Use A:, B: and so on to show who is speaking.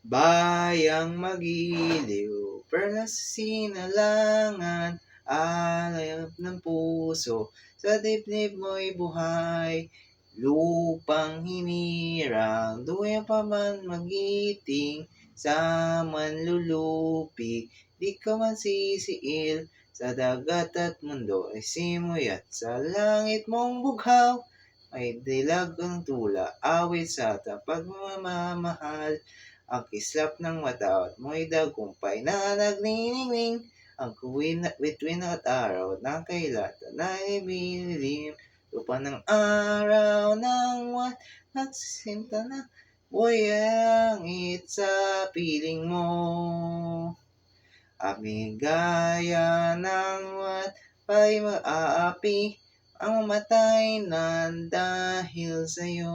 A: Bayang magiliw, perlas sa sinalangan, alayap ng puso, sa dibdib mo'y buhay. Lupang hinirang, duyan pa man magiting, sa manlulupi, di ka man sisiil. Sa dagat at mundo ay simoy at sa langit mong bughaw, ay dilag ang tula, awit sa pagmamahal. Ang kislap ng mata at mo'y dagumpay na nagniningning. Ang bituin at araw ng kailatan ay binilim. Lupa ng araw ng buwan nagsisinta na buhay langit sa piling mo. Aming gaya ng buwan pa'y maaapi, ang mamatay na dahil sa'yo.